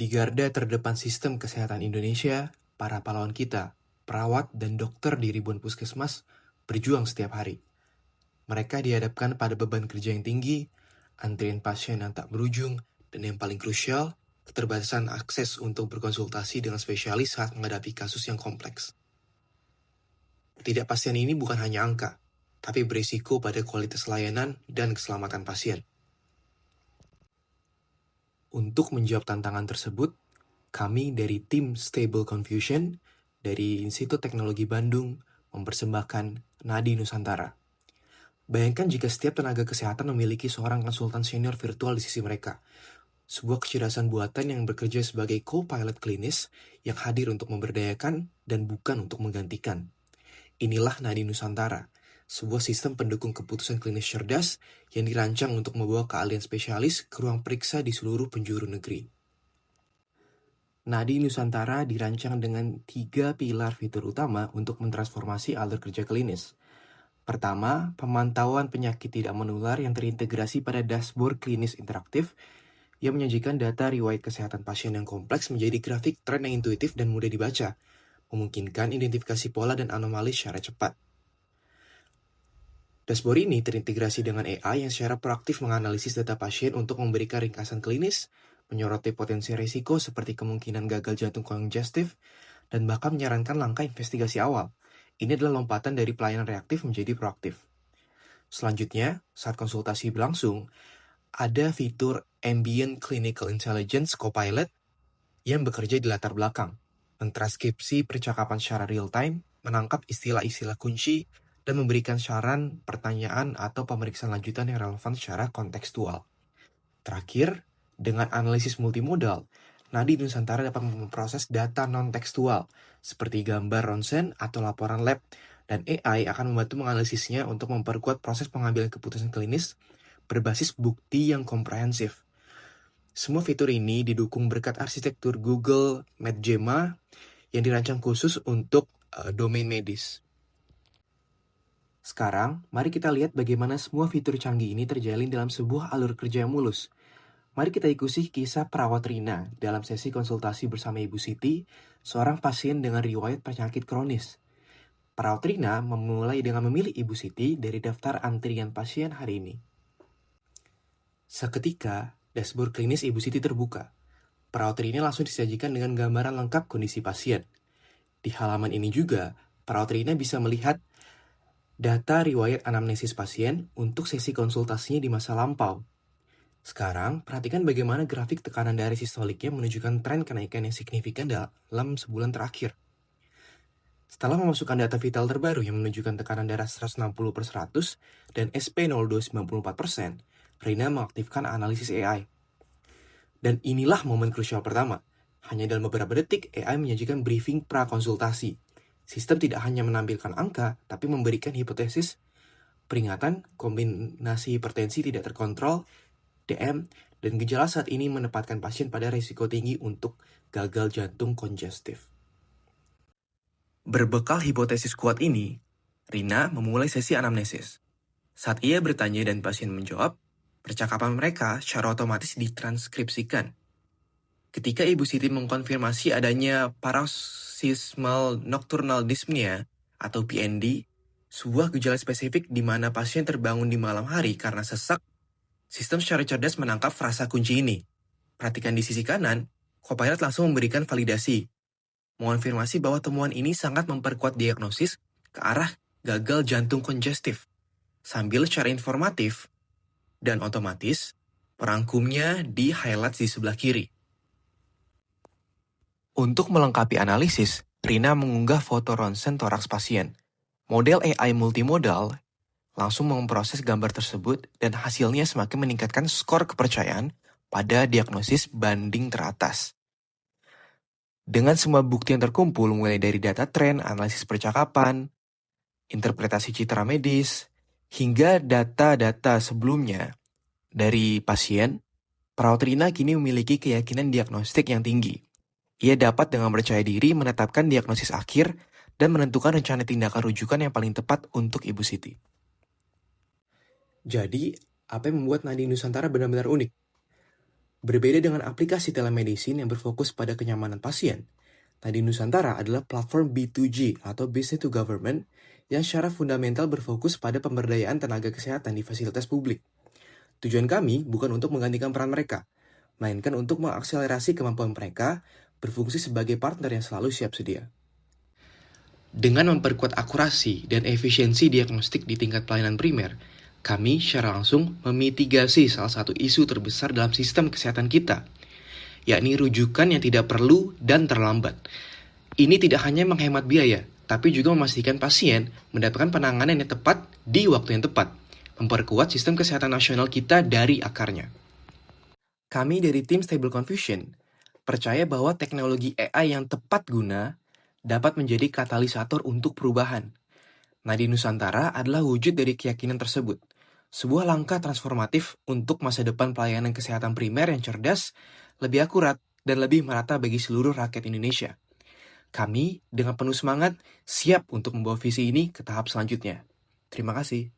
Di garda terdepan sistem kesehatan Indonesia, para pahlawan kita, perawat dan dokter di ribuan puskesmas, berjuang setiap hari. Mereka dihadapkan pada beban kerja yang tinggi, antrian pasien yang tak berujung, dan yang paling krusial, keterbatasan akses untuk berkonsultasi dengan spesialis saat menghadapi kasus yang kompleks. Ketidakpastian ini bukan hanya angka, tapi berisiko pada kualitas layanan dan keselamatan pasien. Untuk menjawab tantangan tersebut, kami dari tim Stable Confusion dari Institut Teknologi Bandung mempersembahkan Nadi Nusantara. Bayangkan jika setiap tenaga kesehatan memiliki seorang konsultan senior virtual di sisi mereka. Sebuah kecerdasan buatan yang bekerja sebagai co-pilot klinis yang hadir untuk memberdayakan dan bukan untuk menggantikan. Inilah Nadi Nusantara, sebuah sistem pendukung keputusan klinis cerdas yang dirancang untuk membawa keahlian spesialis ke ruang periksa di seluruh penjuru negeri. Nadi Nusantara dirancang dengan 3 pilar fitur utama untuk mentransformasi alur kerja klinis. Pertama, pemantauan penyakit tidak menular yang terintegrasi pada dashboard klinis interaktif yang menyajikan data riwayat kesehatan pasien yang kompleks menjadi grafik tren yang intuitif dan mudah dibaca, memungkinkan identifikasi pola dan anomali secara cepat. Dashboard ini terintegrasi dengan AI yang secara proaktif menganalisis data pasien untuk memberikan ringkasan klinis, menyoroti potensi risiko seperti kemungkinan gagal jantung kongestif, dan bahkan menyarankan langkah investigasi awal. Ini adalah lompatan dari pelayanan reaktif menjadi proaktif. Selanjutnya, saat konsultasi berlangsung, ada fitur Ambient Clinical Intelligence Copilot yang bekerja di latar belakang, mentranskripsi percakapan secara real-time, menangkap istilah-istilah kunci, dan memberikan saran, pertanyaan, atau pemeriksaan lanjutan yang relevan secara kontekstual. Terakhir, dengan analisis multimodal, Nadi Nusantara dapat memproses data non-tekstual, seperti gambar ronsen atau laporan lab, dan AI akan membantu menganalisisnya untuk memperkuat proses pengambilan keputusan klinis berbasis bukti yang komprehensif. Semua fitur ini didukung berkat arsitektur Google MedGemma yang dirancang khusus untuk domain medis. Sekarang, mari kita lihat bagaimana semua fitur canggih ini terjalin dalam sebuah alur kerja yang mulus. Mari kita ikuti kisah perawat Rina dalam sesi konsultasi bersama Ibu Siti, seorang pasien dengan riwayat penyakit kronis. Perawat Rina memulai dengan memilih Ibu Siti dari daftar antrian pasien hari ini. Seketika, dashboard klinis Ibu Siti terbuka. Perawat Rina langsung disajikan dengan gambaran lengkap kondisi pasien. Di halaman ini juga, perawat Rina bisa melihat data riwayat anamnesis pasien untuk sesi konsultasinya di masa lampau. Sekarang, perhatikan bagaimana grafik tekanan darah sistoliknya menunjukkan tren kenaikan yang signifikan dalam sebulan terakhir. Setelah memasukkan data vital terbaru yang menunjukkan tekanan darah 160/100 dan SP02 94%, Rina mengaktifkan analisis AI. Dan inilah momen krusial pertama. Hanya dalam beberapa detik, AI menyajikan briefing pra-konsultasi. Sistem tidak hanya menampilkan angka, tapi memberikan hipotesis, peringatan, kombinasi hipertensi tidak terkontrol, DM, dan gejala saat ini menempatkan pasien pada risiko tinggi untuk gagal jantung kongestif. Berbekal hipotesis kuat ini, Rina memulai sesi anamnesis. Saat ia bertanya dan pasien menjawab, percakapan mereka secara otomatis ditranskripsikan. Ketika Ibu Siti mengkonfirmasi adanya paroxysmal nocturnal dyspnea atau PND, sebuah gejala spesifik di mana pasien terbangun di malam hari karena sesak, sistem secara cerdas menangkap frasa kunci ini. Perhatikan di sisi kanan, Copilot langsung memberikan validasi, mengonfirmasi bahwa temuan ini sangat memperkuat diagnosis ke arah gagal jantung kongestif, sambil secara informatif dan otomatis perangkumnya di-highlight di sebelah kiri. Untuk melengkapi analisis, Rina mengunggah foto ronsen toraks pasien. Model AI multimodal langsung memproses gambar tersebut dan hasilnya semakin meningkatkan skor kepercayaan pada diagnosis banding teratas. Dengan semua bukti yang terkumpul mulai dari data tren, analisis percakapan, interpretasi citra medis, hingga data-data sebelumnya dari pasien, perawat Rina kini memiliki keyakinan diagnostik yang tinggi. Ia dapat dengan percaya diri menetapkan diagnosis akhir dan menentukan rencana tindakan rujukan yang paling tepat untuk Ibu Siti. Jadi, apa yang membuat Nadi Nusantara benar-benar unik? Berbeda dengan aplikasi telemedicine yang berfokus pada kenyamanan pasien, Nadine Nusantara adalah platform B2G atau Business to Government yang secara fundamental berfokus pada pemberdayaan tenaga kesehatan di fasilitas publik. Tujuan kami bukan untuk menggantikan peran mereka, melainkan untuk mengakselerasi kemampuan mereka berfungsi sebagai partner yang selalu siap sedia. Dengan memperkuat akurasi dan efisiensi diagnostik di tingkat pelayanan primer, kami secara langsung memitigasi salah satu isu terbesar dalam sistem kesehatan kita, yakni rujukan yang tidak perlu dan terlambat. Ini tidak hanya menghemat biaya, tapi juga memastikan pasien mendapatkan penanganan yang tepat di waktu yang tepat, memperkuat sistem kesehatan nasional kita dari akarnya. Kami dari tim Stable Confusion percaya bahwa teknologi AI yang tepat guna dapat menjadi katalisator untuk perubahan. Nadine Nusantara adalah wujud dari keyakinan tersebut. Sebuah langkah transformatif untuk masa depan pelayanan kesehatan primer yang cerdas, lebih akurat, dan lebih merata bagi seluruh rakyat Indonesia. Kami, dengan penuh semangat, siap untuk membawa visi ini ke tahap selanjutnya. Terima kasih.